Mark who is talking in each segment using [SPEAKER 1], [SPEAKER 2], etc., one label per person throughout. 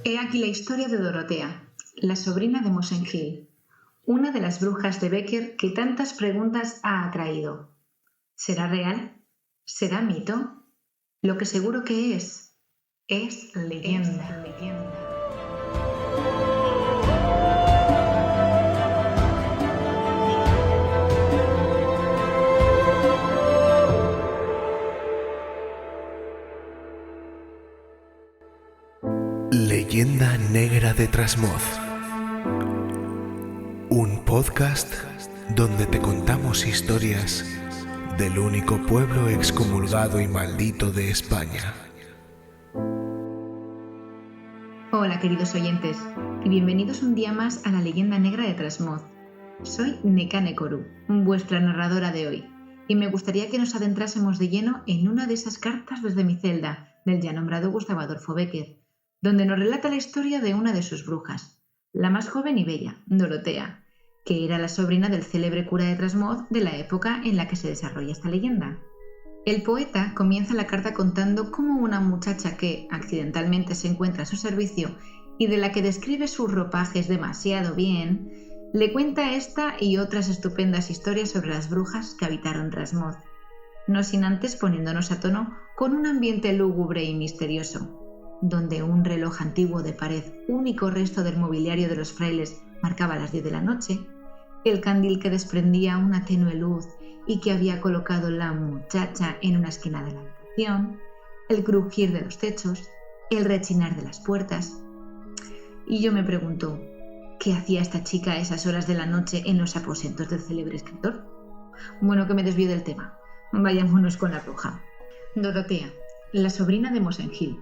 [SPEAKER 1] He aquí la historia de Dorotea, la sobrina de Mosén Gil, una de las brujas de Bécquer que tantas preguntas ha atraído. ¿Será real? ¿Será mito? Lo que seguro que es leyenda.
[SPEAKER 2] Leyenda Negra de Trasmoz. Un podcast donde te contamos historias del único pueblo excomulgado y maldito de España.
[SPEAKER 1] Hola queridos oyentes y bienvenidos un día más a la Leyenda Negra de Trasmoz. Soy Nekane Koru, vuestra narradora de hoy, y me gustaría que nos adentrásemos de lleno en una de esas cartas desde mi celda del ya nombrado Gustavo Adolfo Bécquer, donde nos relata la historia de una de sus brujas, la más joven y bella, Dorotea, que era la sobrina del célebre cura de Trasmoz de la época en la que se desarrolla esta leyenda. El poeta comienza la carta contando cómo una muchacha que accidentalmente se encuentra a su servicio y de la que describe sus ropajes demasiado bien, le cuenta esta y otras estupendas historias sobre las brujas que habitaron Trasmoz, no sin antes poniéndonos a tono con un ambiente lúgubre y misterioso, donde un reloj antiguo de pared, único resto del mobiliario de los frailes, marcaba las 10 de la noche, el candil que desprendía una tenue luz y que había colocado la muchacha en una esquina de la habitación, el crujir de los techos, el rechinar de las puertas. Y yo me pregunto, ¿qué hacía esta chica a esas horas de la noche en los aposentos del célebre escritor? Bueno, que me desvío del tema. Vayámonos con la bruja. Dorotea, la sobrina de Mosén Gil.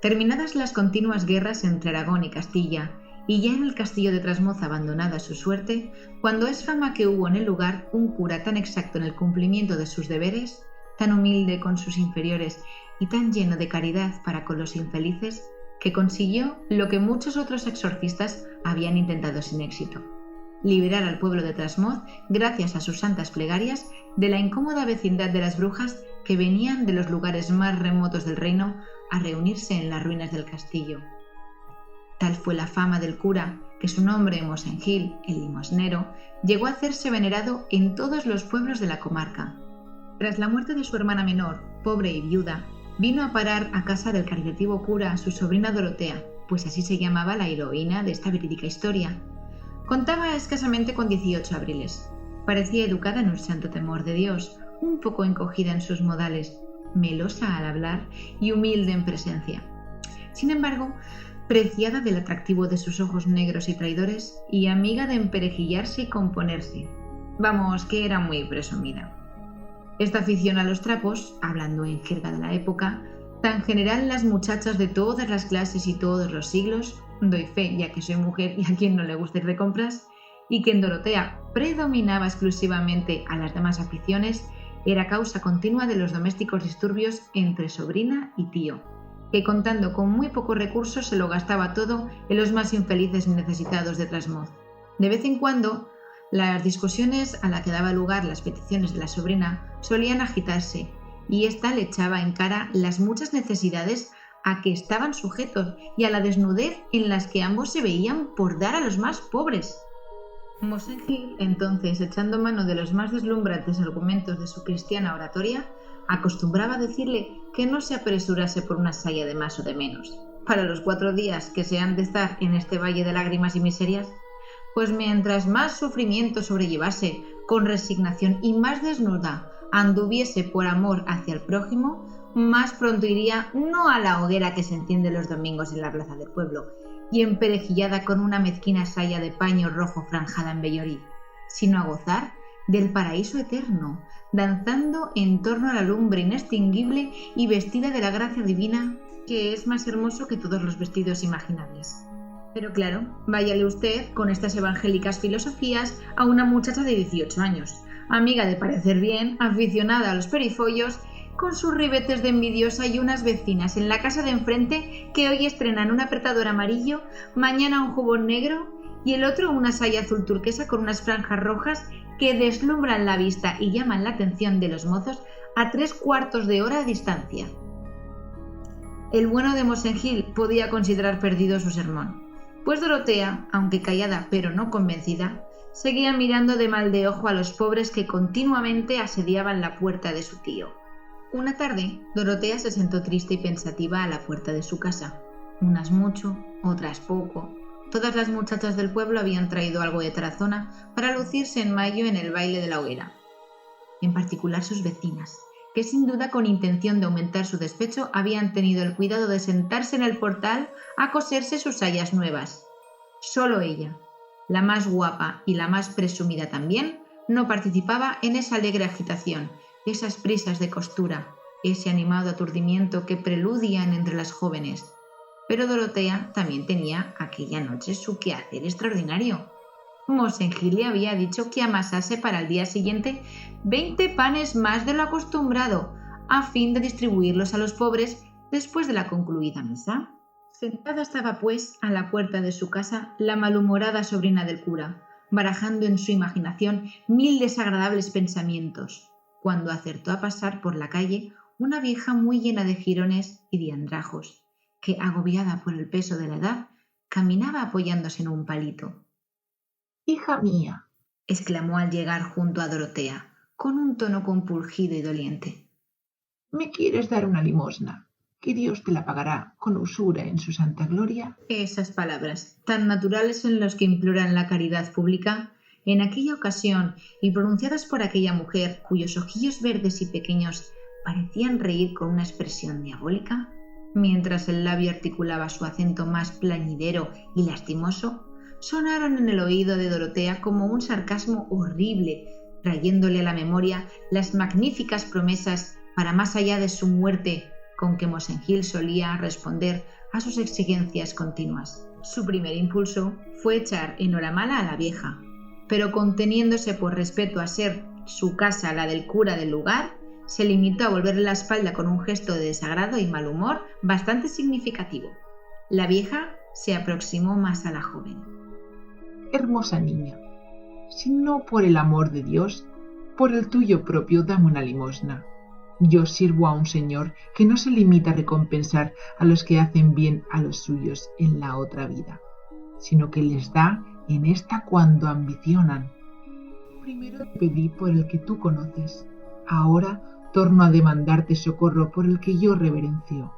[SPEAKER 1] Terminadas las continuas guerras entre Aragón y Castilla, y ya en el castillo de Trasmoz abandonada a su suerte, cuando es fama que hubo en el lugar un cura tan exacto en el cumplimiento de sus deberes, tan humilde con sus inferiores y tan lleno de caridad para con los infelices, que consiguió lo que muchos otros exorcistas habían intentado sin éxito: liberar al pueblo de Trasmoz gracias a sus santas plegarias de la incómoda vecindad de las brujas que venían de los lugares más remotos del reino a reunirse en las ruinas del castillo. Tal fue la fama del cura que su nombre, Mosén Gil, el limosnero, llegó a hacerse venerado en todos los pueblos de la comarca. Tras la muerte de su hermana menor, pobre y viuda, vino a parar a casa del caritativo cura su sobrina Dorotea, pues así se llamaba la heroína de esta verídica historia. Contaba escasamente con 18 abriles. Parecía educada en un santo temor de Dios, un poco encogida en sus modales, melosa al hablar y humilde en presencia. Sin embargo, preciada del atractivo de sus ojos negros y traidores y amiga de emperejillarse y componerse. Vamos, que era muy presumida. Esta afición a los trapos, hablando en jerga de la época, tan general en las muchachas de todas las clases y todos los siglos, doy fe ya que soy mujer y a quien no le gusta ir de compras, y que en Dorotea predominaba exclusivamente a las demás aficiones, era causa continua de los domésticos disturbios entre sobrina y tío, que contando con muy pocos recursos se lo gastaba todo en los más infelices y necesitados de Trasmoz. De vez en cuando, las discusiones a las que daba lugar las peticiones de la sobrina solían agitarse, y ésta le echaba en cara las muchas necesidades a que estaban sujetos y a la desnudez en las que ambos se veían por dar a los más pobres. Mosén Gil, entonces, echando mano de los más deslumbrantes argumentos de su cristiana oratoria, acostumbraba a decirle que no se apresurase por una saya de más o de menos, para los 4 días que se han de estar en este valle de lágrimas y miserias, pues mientras más sufrimiento sobrellevase con resignación y más desnuda anduviese por amor hacia el prójimo, más pronto iría no a la hoguera que se enciende los domingos en la plaza del pueblo, y emperejillada con una mezquina saya de paño rojo franjada en vellorí, sino a gozar del paraíso eterno, danzando en torno a la lumbre inextinguible y vestida de la gracia divina, que es más hermoso que todos los vestidos imaginables. Pero claro, váyale usted con estas evangélicas filosofías a una muchacha de 18 años, amiga de parecer bien, aficionada a los perifollos, con sus ribetes de envidiosa y unas vecinas en la casa de enfrente que hoy estrenan un apretador amarillo, mañana un jubón negro y el otro una saya azul turquesa con unas franjas rojas que deslumbran la vista y llaman la atención de los mozos a 3/4 de hora de distancia. El bueno de Mosén Gil podía considerar perdido su sermón, pues Dorotea, aunque callada pero no convencida, seguía mirando de mal de ojo a los pobres que continuamente asediaban la puerta de su tío. Una tarde, Dorotea se sentó triste y pensativa a la puerta de su casa. Unas mucho, otras poco. Todas las muchachas del pueblo habían traído algo de tarazona para lucirse en mayo en el baile de la hoguera. En particular sus vecinas, que sin duda con intención de aumentar su despecho habían tenido el cuidado de sentarse en el portal a coserse sus sayas nuevas. Solo ella, la más guapa y la más presumida también, no participaba en esa alegre agitación, esas prisas de costura, ese animado aturdimiento que preludian entre las jóvenes. Pero Dorotea también tenía aquella noche su quehacer extraordinario. Mosén Gil le había dicho que amasase para el día siguiente 20 panes más de lo acostumbrado, a fin de distribuirlos a los pobres después de la concluida misa. Sentada estaba, pues, a la puerta de su casa la malhumorada sobrina del cura, barajando en su imaginación 1000 desagradables pensamientos, cuando acertó a pasar por la calle una vieja muy llena de jirones y de andrajos, que, agobiada por el peso de la edad, caminaba apoyándose en un palito.
[SPEAKER 3] «Hija mía»,
[SPEAKER 1] exclamó al llegar junto a Dorotea, con un tono compungido y doliente,
[SPEAKER 3] «¿me quieres dar una limosna? Que Dios te la pagará con usura en su santa gloria».
[SPEAKER 1] Esas palabras, tan naturales en los que imploran la caridad pública, en aquella ocasión y pronunciadas por aquella mujer cuyos ojillos verdes y pequeños parecían reír con una expresión diabólica, mientras el labio articulaba su acento más plañidero y lastimoso, sonaron en el oído de Dorotea como un sarcasmo horrible, trayéndole a la memoria las magníficas promesas para más allá de su muerte con que Mosén Gil solía responder a sus exigencias continuas. Su primer impulso fue echar enhoramala a la vieja, pero conteniéndose por respeto a ser su casa la del cura del lugar, se limitó a volverle la espalda con un gesto de desagrado y mal humor bastante significativo. La vieja se aproximó más a la joven.
[SPEAKER 3] «Hermosa niña, si no por el amor de Dios, por el tuyo propio dame una limosna. Yo sirvo a un Señor que no se limita a recompensar a los que hacen bien a los suyos en la otra vida, sino que les da en esta cuando ambicionan. Primero te pedí por el que tú conoces, ahora torno a demandarte socorro por el que yo reverencio».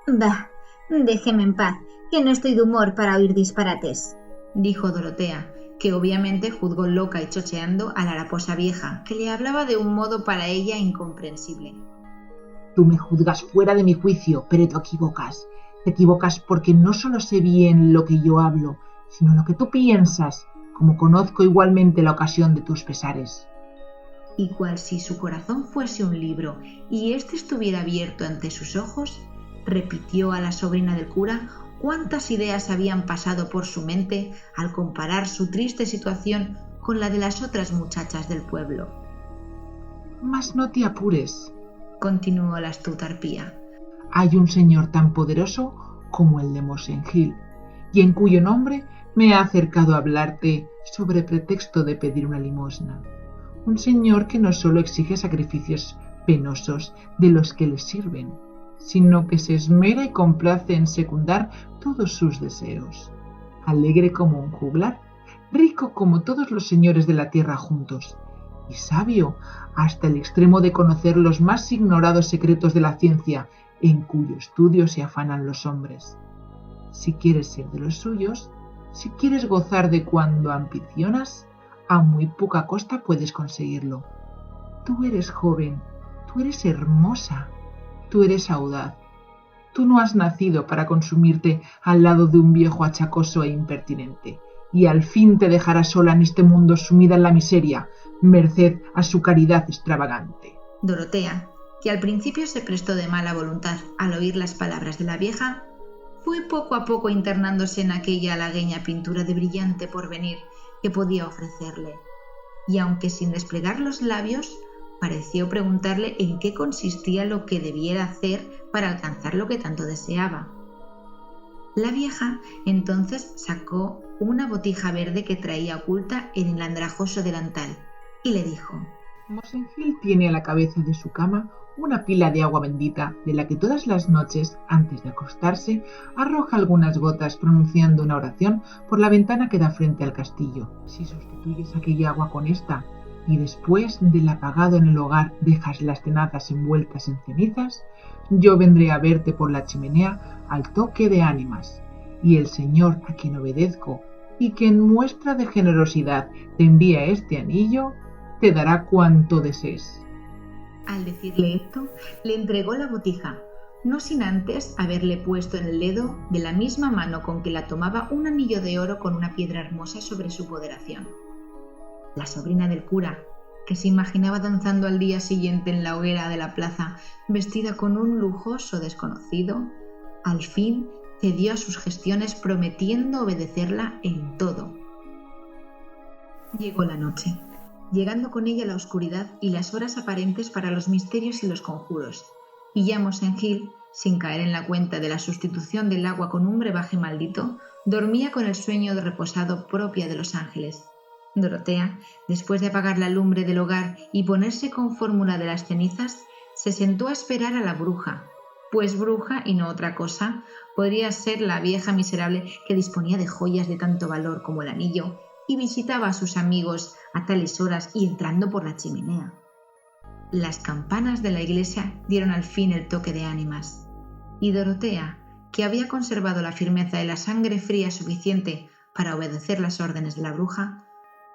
[SPEAKER 4] «Bah, déjeme en paz, que no estoy de humor para oír disparates»,
[SPEAKER 1] dijo Dorotea, que obviamente juzgó loca y chocheando a la haraposa vieja, que le hablaba de un modo para ella incomprensible.
[SPEAKER 3] «Tú me juzgas fuera de mi juicio, pero te equivocas. Te equivocas porque no solo sé bien lo que yo hablo, sino lo que tú piensas, como conozco igualmente la ocasión de tus pesares».
[SPEAKER 1] Y cual si su corazón fuese un libro y éste estuviera abierto ante sus ojos, repitió a la sobrina del cura cuántas ideas habían pasado por su mente al comparar su triste situación con la de las otras muchachas del pueblo.
[SPEAKER 3] «Mas no te apures»,
[SPEAKER 1] continuó la astuta arpía.
[SPEAKER 3] «Hay un Señor tan poderoso como el de Mosén Gil, y en cuyo nombre me ha acercado a hablarte sobre pretexto de pedir una limosna. Un Señor que no solo exige sacrificios penosos de los que le sirven, sino que se esmera y complace en secundar todos sus deseos. Alegre como un juglar, rico como todos los señores de la tierra juntos, y sabio hasta el extremo de conocer los más ignorados secretos de la ciencia, en cuyo estudio se afanan los hombres. Si quieres ser de los suyos, si quieres gozar de cuando ambicionas, a muy poca costa puedes conseguirlo. Tú eres joven, tú eres hermosa, tú eres audaz. Tú no has nacido para consumirte al lado de un viejo achacoso e impertinente, y al fin te dejará sola en este mundo sumida en la miseria, merced a su caridad extravagante».
[SPEAKER 1] Dorotea, que al principio se prestó de mala voluntad al oír las palabras de la vieja, fue poco a poco internándose en aquella halagueña pintura de brillante porvenir que podía ofrecerle, y aunque sin desplegar los labios, pareció preguntarle en qué consistía lo que debiera hacer para alcanzar lo que tanto deseaba. La vieja entonces sacó una botija verde que traía oculta en el andrajoso delantal y le dijo:
[SPEAKER 3] Mosengil tiene a la cabeza de su cama una pila de agua bendita de la que todas las noches, antes de acostarse, arroja algunas gotas pronunciando una oración por la ventana que da frente al castillo. Si sustituyes aquella agua con esta y después del apagado en el hogar dejas las tenazas envueltas en cenizas, yo vendré a verte por la chimenea al toque de ánimas, y el Señor a quien obedezco y que en muestra de generosidad te envía este anillo, te dará cuanto desees.
[SPEAKER 1] Al decirle esto, le entregó la botija, no sin antes haberle puesto en el dedo, de la misma mano con que la tomaba, un anillo de oro con una piedra hermosa sobre su poderación. La sobrina del cura, que se imaginaba danzando al día siguiente en la hoguera de la plaza, vestida con un lujoso desconocido, al fin cedió a sus gestiones prometiendo obedecerla en todo. Llegó la noche, llegando con ella la oscuridad y las horas aparentes para los misterios y los conjuros, y ya Mosengil, sin caer en la cuenta de la sustitución del agua con un brebaje maldito, dormía con el sueño de reposado propia de los ángeles. Dorotea, después de apagar la lumbre del hogar y ponerse con fórmula de las cenizas, se sentó a esperar a la bruja, pues bruja y no otra cosa podría ser la vieja miserable que disponía de joyas de tanto valor como el anillo y visitaba a sus amigos a tales horas y entrando por la chimenea. Las campanas de la iglesia dieron al fin el toque de ánimas, y Dorotea, que había conservado la firmeza y la sangre fría suficiente para obedecer las órdenes de la bruja,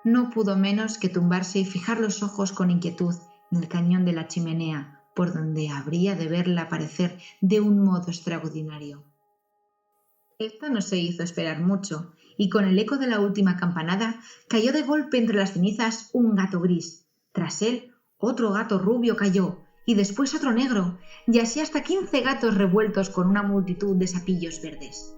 [SPEAKER 1] no pudo menos que tumbarse y fijar los ojos con inquietud en el cañón de la chimenea, por donde habría de verla aparecer de un modo extraordinario. Esta no se hizo esperar mucho, y con el eco de la última campanada cayó de golpe entre las cenizas un gato gris. Tras él, otro gato rubio cayó, y después otro negro, y así hasta 15 gatos revueltos con una multitud de sapillos verdes.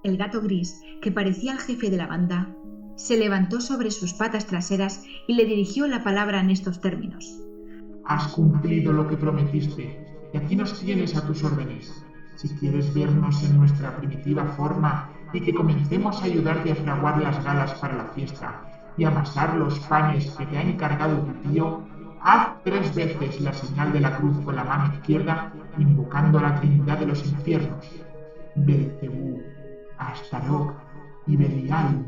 [SPEAKER 1] El gato gris, que parecía el jefe de la banda, se levantó sobre sus patas traseras y le dirigió la palabra en estos términos:
[SPEAKER 5] Has cumplido lo que prometiste, y aquí nos tienes a tus órdenes. Si quieres vernos en nuestra primitiva forma y que comencemos a ayudarte a fraguar las galas para la fiesta y amasar los panes que te ha encargado tu tío, haz 3 veces la señal de la cruz con la mano izquierda, invocando a la Trinidad de los infiernos, Belcebú, Astaroth y Belial.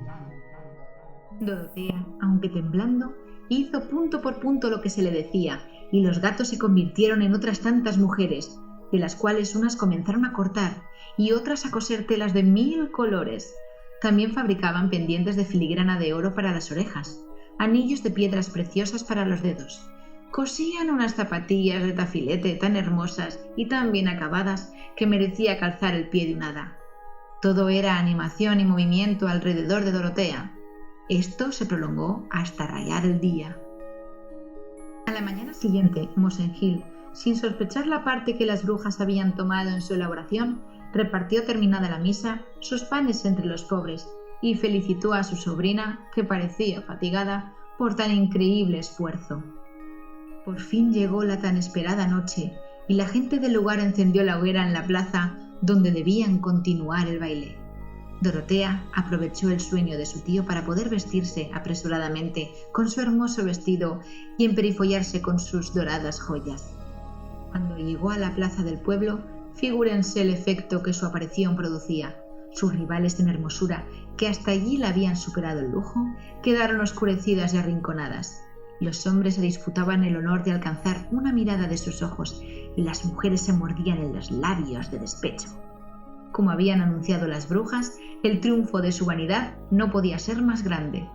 [SPEAKER 1] Dorotea, aunque temblando, hizo punto por punto lo que se le decía, y los gatos se convirtieron en otras tantas mujeres, de las cuales unas comenzaron a cortar y otras a coser telas de 1000 colores. También fabricaban pendientes de filigrana de oro para las orejas, anillos de piedras preciosas para los dedos. Cosían unas zapatillas de tafilete tan hermosas y tan bien acabadas que merecía calzar el pie de un hada. Todo era animación y movimiento alrededor de Dorotea. Esto se prolongó hasta rayar el día. A la mañana siguiente, Mosengil, sin sospechar la parte que las brujas habían tomado en su elaboración, repartió, terminada la misa, sus panes entre los pobres y felicitó a su sobrina, que parecía fatigada por tan increíble esfuerzo. Por fin llegó la tan esperada noche y la gente del lugar encendió la hoguera en la plaza donde debían continuar el baile. Dorotea aprovechó el sueño de su tío para poder vestirse apresuradamente con su hermoso vestido y emperifollarse con sus doradas joyas. Cuando llegó a la plaza del pueblo, figúrense el efecto que su aparición producía. Sus rivales en hermosura, que hasta allí la habían superado en lujo, quedaron oscurecidas y arrinconadas. Los hombres se disputaban el honor de alcanzar una mirada de sus ojos y las mujeres se mordían en los labios de despecho. Como habían anunciado las brujas, el triunfo de su vanidad no podía ser más grande.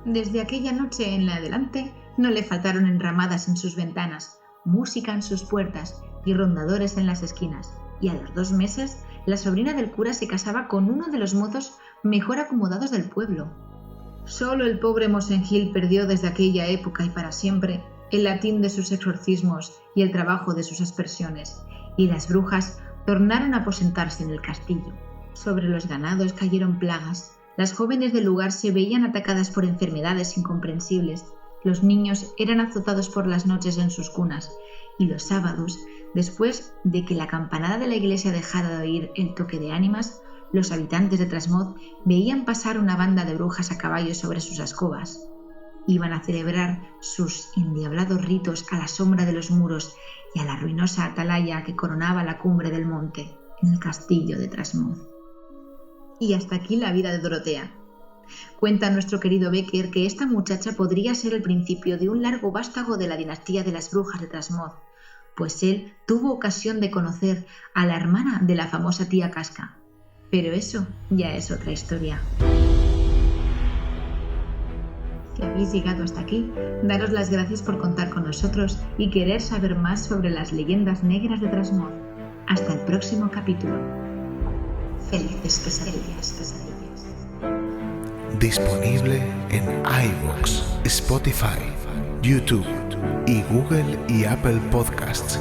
[SPEAKER 1] Desde aquella noche en adelante no le faltaron enramadas en sus ventanas, música en sus puertas y rondadores en las esquinas, y a los 2 meses la sobrina del cura se casaba con uno de los mozos mejor acomodados del pueblo. Solo el pobre Mosengil perdió desde aquella época y para siempre el latín de sus exorcismos y el trabajo de sus aspersiones, y las brujas tornaron a aposentarse en el castillo. Sobre los ganados cayeron plagas, las jóvenes del lugar se veían atacadas por enfermedades incomprensibles, los niños eran azotados por las noches en sus cunas, y los sábados, después de que la campanada de la iglesia dejara de oír el toque de ánimas, los habitantes de Trasmoz veían pasar una banda de brujas a caballo sobre sus ascobas. iban a celebrar sus endiablados ritos a la sombra de los muros y a la ruinosa atalaya que coronaba la cumbre del monte, en el castillo de Trasmoz. Y hasta aquí la vida de Dorotea. Cuenta nuestro querido Becker que esta muchacha podría ser el principio de un largo vástago de la dinastía de las brujas de Trasmoz, pues él tuvo ocasión de conocer a la hermana de la famosa tía Casca. Pero eso ya es otra historia. Si habéis llegado hasta aquí, daros las gracias por contar con nosotros y querer saber más sobre las leyendas negras de Trasmoz. Hasta el próximo capítulo. Felices pesadillas.
[SPEAKER 2] Disponible en iVoox, Spotify, YouTube y Google y Apple Podcasts.